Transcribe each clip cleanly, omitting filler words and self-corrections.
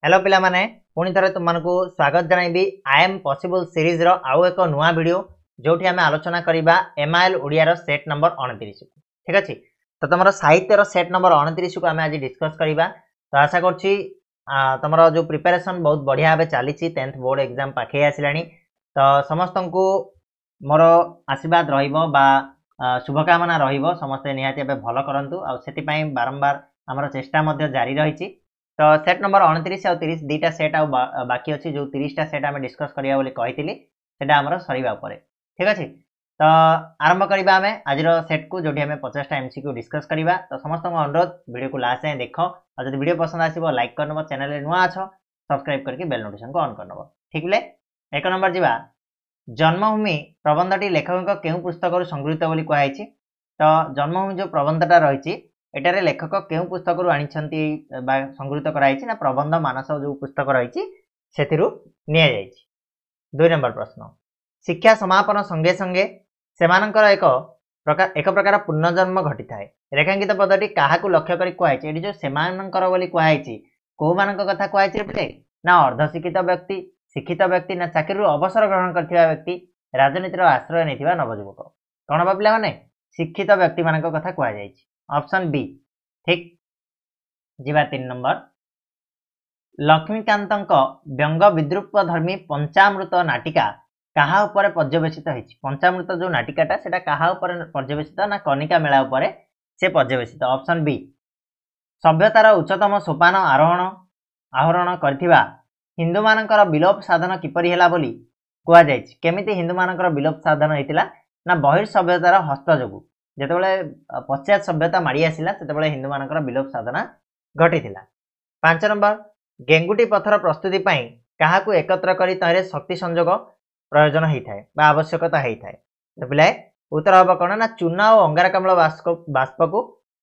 Hello पिला माने पुणी थरे तुमको स्वागत जनइबी आई एम पॉसिबल सीरीज रो आउ एक नुआ वीडियो जोठी आमे आलोचना करिबा एमआईएल ओडिया रो सेट नंबर 29 ठीक अछि। तो तुमरो साहित्य रो सेट नंबर 29 को आमे आज डिस्कस करिबा। तो आशा करछि तुमरो जो प्रिपरेशन बहुत बढ़िया भाबे चली 10th बोर्ड एग्जाम पाखे आसिलानी। तो समस्त को मोर आशीर्वाद रहिबो बा शुभकामना रहिबो समस्त निहाती भल करंतु आ सेति पई बारंबार हमर चेष्टा मध्ये जारी रहिछि। तो सेट नंबर 29 और 30 दुईटा सेट आ बाकी अच्छी जो 30टा सेट आम डिस्कस करिया बोली कहिथिली सेटा हमर सरीबा परे ठीक अछि। तो आरंभ करिबा आमे आज रो सेट को जोठी हमें 50टा एमसीक्यू डिस्कस करिबा। तो समस्त को अनुरोध वीडियो को लास्ट जाए देखो और जदि वीडियो पसंद आसीबो लाइक करनबो, चैनल रे नुआ अछो सब्सक्राइब करके बेल नोटिफिकेशन को ऑन करनबो ठीक ले। एक नंबर जिबा जन्मभूमि प्रबंधटी लेखक केउ पुस्तक संगृहीत बोली कहैछि। तो जन्मभूमि जो प्रबंधटा रहिछि एटारे लेखक केउ पुस्तक रु आनिछंती बा संगृहीत कराइछि ना प्रबंध मानस जो पुस्तक रहिछि सेथिरु निया जाइछि। 2 नंबर प्रश्न शिक्षा समापन संगे संगे सेमानकर एक प्रकार पुनर्जन्म घटी थाए। रेखांकित पदटी काहाकु लक्ष्य करी कहैछि। एठी जो सेमानकर बोली कहैछि को मानक कथा कहैछि रे ना अर्धशिक्षित व्यक्ति, शिक्षित व्यक्ति ना चाकरी अवसर ग्रहण करथिबा व्यक्ति, राजनीतिर आश्रय नेथिबा नवजुवक। कोन बापिला माने शिक्षित व्यक्ति मानक कथा कहै जाइछि। ऑप्शन बी ठीक। जीवा 3 नंबर लक्ष्मीकांत व्यंग विद्रूप धर्मी पंचामृत नाटिका कहा ऊपर पर्यवेसित होइछि। पंचामृत जो नाटिकाटा सेटा कहा ऊपर पर्यवेसित ना कनिका मेला ऊपर से पर्यवेसित। ऑप्शन बी सभ्यतार उच्चतम सोपान आरोहण करथिबा हिंदू मानकर विलोप साधन किपरि हैला बोली कुआ जाइछि। केमिति हिंदू मानकर विलोप साधन हेतिला ना बहिर्सभ्यतार हस्त जोगु जेतेबेले पश्चात सभ्यता माड़ी आसिला सेतेबेले हिंदू मानकर विलोप साधना घटिथिला। 5 नंबर गेंगुटी पथर प्रस्तुति पई काहाकु एकत्र करी तरे शक्ति संयोग प्रयोजन हेइथाय बा आवश्यकता हेइथाय। तो पिलाए उत्तर हबा कोन ना चूना और अंगारकाम्ल बाष्प को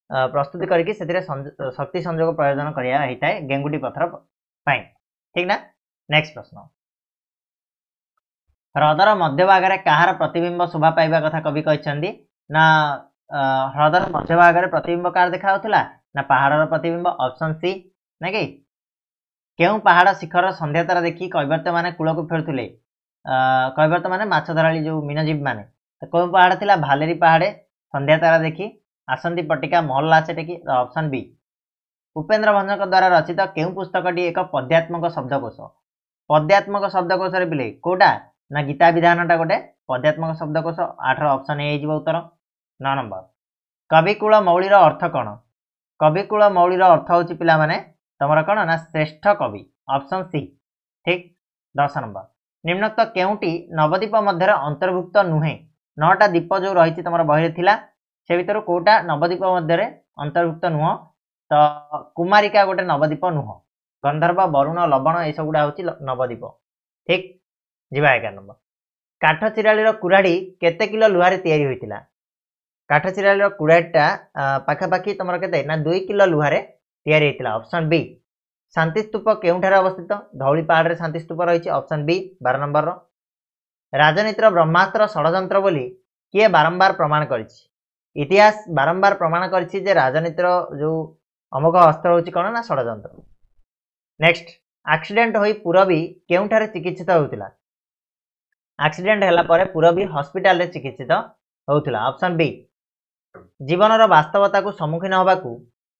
प्रस्तुति करके सेतिरे शक्ति संयोग प्रयोजन करिया हेइथाय गेंगुटी पथर पई ठीक ना। नेक्स्ट प्रश्न ह्रदर मध्यभाग कहार प्रतिबिंब शोभा पाइबा कथा कवि कहछन्ती ना ह्रदर मध्यभाग प्रतिबिंब कार देखा ना पहाड़र प्रतिबिंब। ऑप्शन सी ना कि केउ पहाड़ शिखर संध्या तारा देखी कैवर्त माने कूल को फेरुथिले। कैवर्त माने माछ धराली जो मीनजीव माने तो केउ पहाड़ थिला भालेरी पहाड़े संध्या तारा देखी आसंती पट्टिका महल्ला से टेकी। ऑप्शन बी उपेंद्र भंजक द्वारा रचित केउ पुस्तकटी एक पद्यात्मक शब्दकोश। पद्यात्मक शब्दकोश रे बिले कोटा ना गीता विधानटा गोटे पद्यात्मक शब्दकोश। 8 ऑप्शन ए हिजबो उत्तर। 9 नंबर कविकुल मौलीर अर्थ कौन। कविकुल मौलीर अर्थ होची पिला माने तमरा कौन ना श्रेष्ठ कवि। ऑप्शन सी ठीक। 10 नंबर निम्नोक्त केउटी नवद्वीप मध्य अंतर्भुक्त नुहे। 9टा द्वीप जो रही तमरा बहिरे थिला से भितर कोटा नवद्वीप मध्य अंतर्भुक्त नुह। तो कुमारिका गोटे नवद्वीप नुह। गंधर्व वरुण लवण ये सब गुड़ा होची नवद्वीप ठीक। जीवा 11 नंबर काठ चिरालीर कुराड़ी केते किलो लुहारे तैयारी होइतिला। काठ चिरालीर कुराड़ीटा पाखापाखि तमर केते ना 2 किलो लुहारे तैयारी होइतिला। ऑप्शन बी शांति स्तूप केउठारे अवस्थित। धौली पहाड़ रे शांति स्तूप रहिछि। ऑप्शन बी 12 नंबर रो राजनीतिर ब्रह्मास्त्र षडयंत्र बोली किए बारंबार प्रमाण करिछि। इतिहास बारंबार प्रमाण करिछि जे राजनीतिर जो अमोघ अस्त्र होछि कोन ना षडयंत्र। नेक्स्ट एक्सीडेंट होई पुरबी केउठारे चिकित्सित होउतिला। एक्सीडेंट हैला परे पुरबी हॉस्पिटल रे चिकित्सित होउतिला। ऑप्शन बी जीवनर वास्तवता को सम्मुखीन होबाकू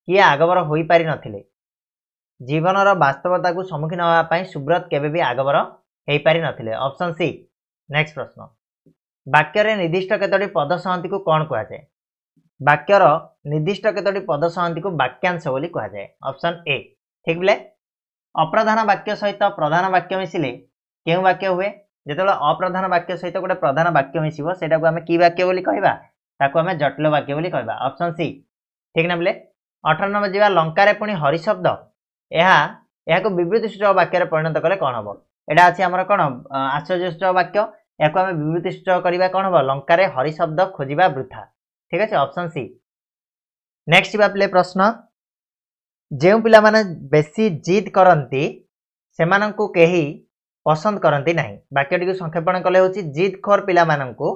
किए आगबर होई पारि नथिले। जीवनर वास्तवता को सम्मुखीन होबा पई सुब्रत केबे भी आगबर हेई पारि नथिले। Option C. नेक्स्ट प्रश्न वाक्य रे निर्दिष्ट केतोटी पद संहति को कोन कहा जाय। वाक्यर निर्दिष्ट केतोटी पद संहति को वाक्यांश बोली कहा जाय। ऑप्शन ए ठीक बिले अप्रधान वाक्य सहित प्रधान वाक्य मिसिले केउ वाक्य हुए। जेतेबेले अप्रधान वाक्य सहित गोटे प्रधान वाक्य मिसिबो सेटा को हमें की वाक्य बोली कहबा ताको हमें जटिल वाक्य बोली कहबा। ऑप्शन सी ठीक ना बिले। 18 नंबर जीवा लंका रे पुनी हरि शब्द एहा को विवृति सूचक वाक्य रे परिणत कले कोन हबो। एटा अछि हमर कोन आश्चर्य सूचक वाक्य याको हमें विवृति सूचक करबा कोन हबो लंका रे हरि शब्द खोजिबा वृथा ठीक अछि। Option C. नेक्स्ट जीवा प्ले प्रश्न जेउ पिला माने बेसी जिद करंती सेमानंकु केही पसंद करंती नहीं। वाक्यटी को संक्षेपण कले होची जिदखोर पिला मानंकु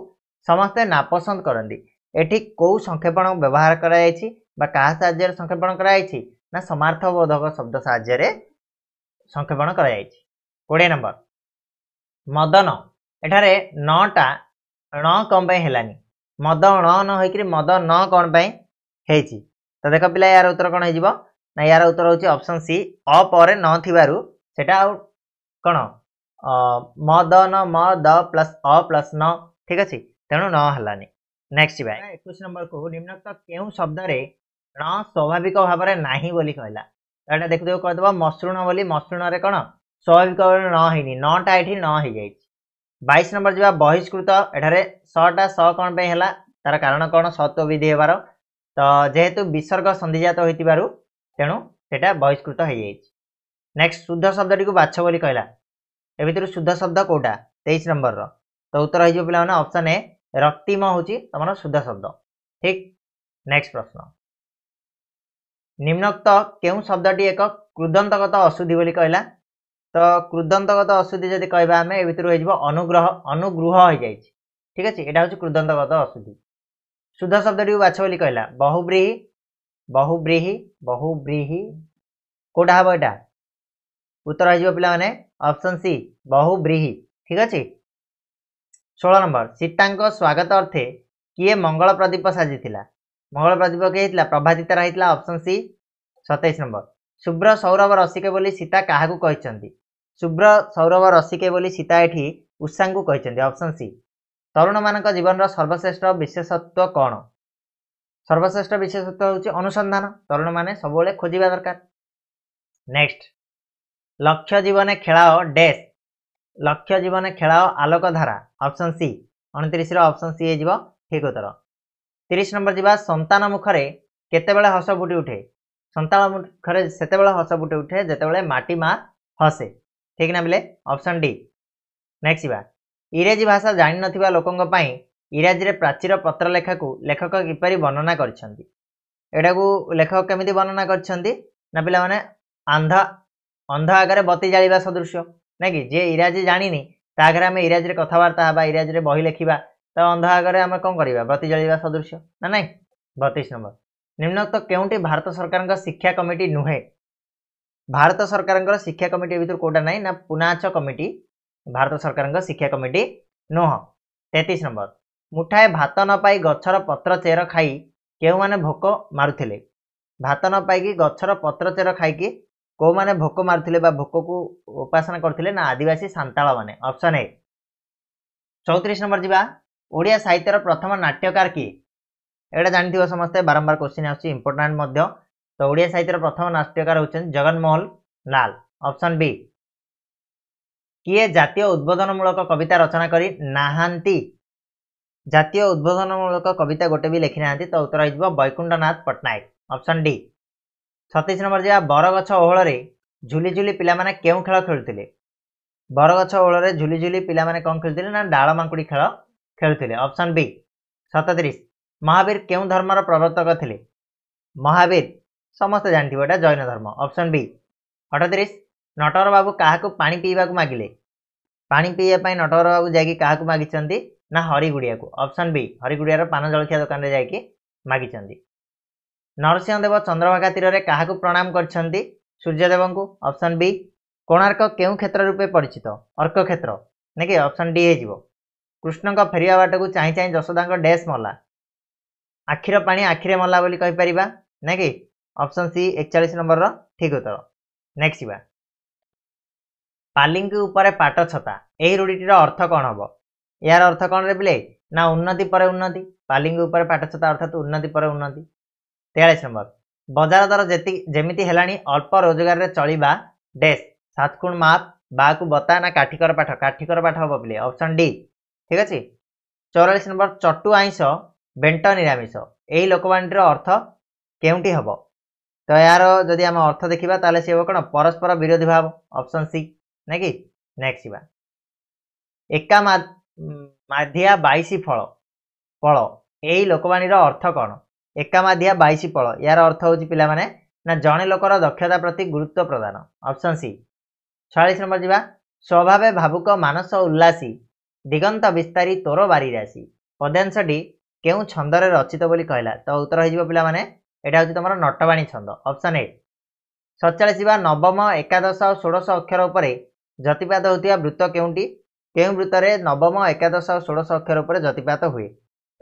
समस्ते नापसंद करंती। एठी को संक्षेपण व्यवहार करा जायछि बा का साहाय्य संक्षेपण करा जायछि ना समार्थबोधक शब्द साहाय्य संक्षेपण कर 20 नंबर मदन एठारे नटा ण कौन पे हेलानी मद ण न होइकरी मद न कौन पे हेची तो देख पिला यार उत्तर कौन हो ना यार उत्तर होची ऑप्शन सी अ पर न थिबारु सेटा कौन मदन मद प्लस अ प्लस न ठीक अच्छे तेणु न हेलानी नेक्स्ट बा 21 नंबर को निम्नलिखित केउ शब्द रे न स्वाभाविक भाव में नाही बोली कहला एटा देखु देखु कहदबा मसृण बोली मसृण रे कौन स्वाभाविक भाव में न हेनी नटा एठी न हो जाई 22 नंबर जा बहिष्कृत एठारे सटा स कौन पे हेला तार कारण कौन सत्व विधि हेबार तो जेहेतु विसर्ग संधिजात होइतिबारु तेणु सेटा बहिष्कृत हो जाई नेक्स्ट शुद्ध शब्द को बाछ बोली कहला ए भितर शुद्ध शब्द कोटा 23 नंबर रो तो उत्तर हो पे ऑप्शन ए रक्तिम होची तमर शुद्ध शब्द ठीक नेक्स्ट प्रश्न निम्नोक्त केउ शब्दटी एक कृदंतगत अशुद्धि बोली कहला तो कृदंतगत अशुद्धि जदि कहबा आमे ए भितर हो अनुग्रह अनुग्रह हो जाई ठीक अछि एटा होची कृदंतगत अशुद्धि शुद्ध शब्दटी को बाछ बोली कहला बहुब्रीहि बहुब्रीहि बहुब्रीहि कोटा हबो एटा उत्तर हो पे ऑप्शन सी बहुब्रीहि ठीक अछि 16 नंबर सीतांक स्वागत अर्थे किए मंगल प्रदीप साजिथिला मंगल प्रदीप के प्रभातिता रही ऑप्शन सी 27 नंबर शुभ्र सौरभ रसिके बोली सीता काहाकू कहचंती शुभ्र सौरभ रसिके बोली सीता एठी उषांकू कहचंती ऑप्शन सी तरुण मानक जीवन सर्वश्रेष्ठ विशेषत्व कौन सर्वश्रेष्ठ विशेषत्व होची अनुसंधान तरुण माने सबले खोजिबा दरकार नेक्स्ट लक्ष्य जीवन खेलाओ डैश लक्ष्य जीवन खेलाओ आलोक धारा ऑप्शन सी 29 ऑप्शन सी हो ठीक उत्तर 30 नंबर जी संतान मुखरे केतेबेले हस फुटी उठे संतान मुखरे सेतेबेले हस फुटी उठे जेतेबेले माटी माँ हसे ठीक ना बोले ऑप्शन डी नेक्स्ट बा इंग्रेजी भाषा जानि नथिबा लोकंग पई इंग्रेजी रे प्राचीर पत्र लेखा को लेखक किपरि वर्णना करछंती एटा को लेखक केमिति वर्णना करछंती ना पिला माने अंधा अंध आगे बत्ती जालिबा सदृश ना कि जे इंग्राजी जानी तागे आम इंग्राजी कथबार्ता हाँ इंग्राजी में बही लिखा तो अंध आगे आम कौन करवा बत्ती जालिबा सदृश ना ना 32 नंबर निम्नोक्त केउंटी भारत सरकार शिक्षा कमिटी नुहे भारत सरकार शिक्षा कमिटी भर कोटा ना ना पुनाच कमिटी भारत सरकार शिक्षा कमिटी नुह 33 नंबर मुठाए भात न पाई गछर पत्र चेर खाई केउ माने भोक मारुथिले भात न पाई गछर पत्र चेर खाई को माने भोक मारुथिले बा भोक को उपासना करथिले ना आदिवासी सांताल माने ऑप्शन ए 34 नंबर जीवा ओडिया साहित्यर प्रथम नाट्यकार किए एटा जानथिबो समस्ते बारंबार क्वेश्चन आछि इंपोर्टेंट मध्य तो ओडिया साहित्यर प्रथम नाट्यकार होचन जगन्मोहन लाल ऑप्शन बी किए जातीय उद्बोधनमूलक कविता रचना करी नाहांती जातीय उद्बोधनमूलक कविता गोटे भी लिखि नाहांती तो उत्तर हो Baikunthanath Pattanaik option D 36 number जा बरगछ ओहଳରେ झुली झुली पिला माने केउ खेल खेलुथिले बरगछ ओहଳରେ झुली झुली पिला माने कोन खेलुथिले ना डाळ मांकुड़ी खेल खेलुथिले ऑप्शन बी 37 महावीर केउ धर्मर प्रवर्तक थिले महावीर समस्त जानथिबो एटा जैन धर्म ऑप्शन बी 38 नटवर बाबू काहाकू पानी पीवाकू मागिले पानी पीवा पई नटवर बाबू जाकी काहाकू मागिचंती ना हरिगुड़िया को ऑप्शन बी हरिगुड़िया पान जलखिया दुकान रे जाकी मागिचंती नरसिंहदेव चंद्रभागा तीर में क्या प्रणाम करछंती सूर्यदेव को ऑप्शन बी कोणार्क केउ क्षेत्र रूपे परिचित अर्क क्षेत्र ना कि ऑप्शन डी हो कृष्ण फेरिया बाट को चाह चाह जशोदा डैश मला आखिर पानी आखिरे मला बोली कहि परिबा ना कि ऑप्शन सी 41 नंबर रो ठीक उत्तर नेक्स्ट बा पालिंग ऊपर पाट छता एही रूढ़ीटीर अर्थ कौन हम यार अर्थ कौन रे बिले ना उन्नति पर उन्नति पालिंग ऊपर पाट छता अर्थात उन्नति पर उन्नति 43 नंबर बजार दर जेमिति हेलानी अल्प रोजगार रे चलिबा डैश 7 गुण माप बा को बता ना काठिकर पाठ हम बोले ऑप्शन डी ठीक अच्छे 44 नंबर चटु आईस बेंट निरामिष यही लोकवाणी अर्थ केउंटी हम तो यार जदि आम अर्थ देखा ताले सी कौन परस्पर विरोधी भाव ऑप्शन सी ना कि नेक्स्ट बा एका माधिया 22 फल फल यही लोकवाणी अर्थ कौन एकामाधिया 22 फल यार अर्थ हूँ पिला माने ना जड़े लोकर दक्षता प्रति गुरुत्व प्रदान ऑप्शन सी 46 नंबर जीवा स्वभावे भावुक मानस उल्लासी दिगंत विस्तारी तोर बारी राशि पद्यांशटी केउ छंदरे रचित बोली कहला तो उत्तर हो पिला माने एटा हूँ तुम नटवाणी छंद ऑप्शन ए 47 ବା ନବମ ଏକାଦଶ ଆଉ ଷୋଡ଼ଶ ଅକ୍ଷର ଉପରେ ଯତିପାତ ହେଉଥିବା ବୃତ୍ତ କେଉଁଟି? କେଉଁ ବୃତ୍ତରେ ନବମ ଏକାଦଶ ଆଉ ଷୋଡ଼ଶ ଅକ୍ଷର ଉପରେ ଯତିପାତ ହୁଏ?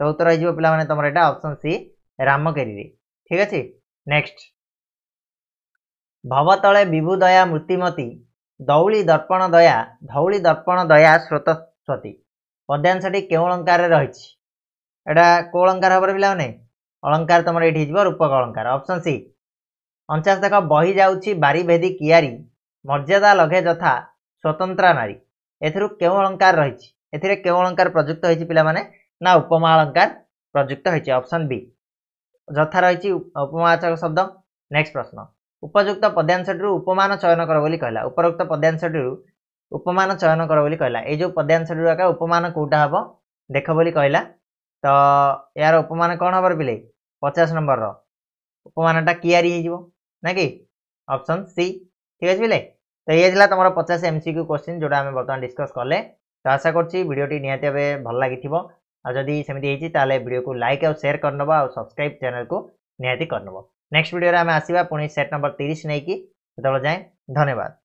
ତ ଉତ୍ତର ହେଇଯିବ ପିଲାମାନେ ତମର ଏଇଟା ଅପସନ୍ ସି ରାମକେରିରେ। ଠିକ୍ ଅଛି। ନେକ୍ସଟ, ଭବତଳେ ବିଭୁ ଦୟା ମୂର୍ତ୍ତିମତୀ ଧଉଳି ଦର୍ପଣ ଦୟା ସ୍ରୋତସ୍ୱତୀ ପଦ୍ୟାଂଶଟି କେଉଁ ଅଳଙ୍କାରରେ ରହିଛି? ଏଇଟା କୋଉ ଅଳଙ୍କାର ହବ ପିଲାମାନେ? अलंकार तुम ये रूपक अलंकार ऑप्शन सी। 49 देख बही जाऊँगी बारी भेदी कियारी मर्यादा लघे जथा स्वतंत्रा नारी एथुरु केउ अलंकार रही एथिरे केउ अलंकार प्रयुक्त होइछि पिला माने ना उपमा अलंकार प्रयुक्त होइछि ऑप्शन बी जथा रही उपमावाचक शब्द। नेक्स्ट प्रश्न उपयुक्त पद्यांशटी उपमान चयन कर बोली कहला उपरोक्त पद्यांशटी उपमान चयन कर बोली कहला ए जो पद्यांशटी एका उपमान कोटा हबो देख बोली कहला तो यार उपमान कौन हम पिले 50 नंबर उपमानटा कियारी हो ना कि ऑप्शन सी। ठीक है पिले तो ये तुम 50 एमसीक्यू क्वेश्चन जोटा आम बर्तमान डिस्कस कले तो आशा करी भिडियोटी निहाती भल लगी जदि सेमती वीडियो को लाइक और शेयर करनब और सब्सक्राइब चैनल को निहाती करनब। नेक्स्ट वीडियो आम आसवा पुणी सेट नंबर 30 नहीं कि जाए धन्यवाद।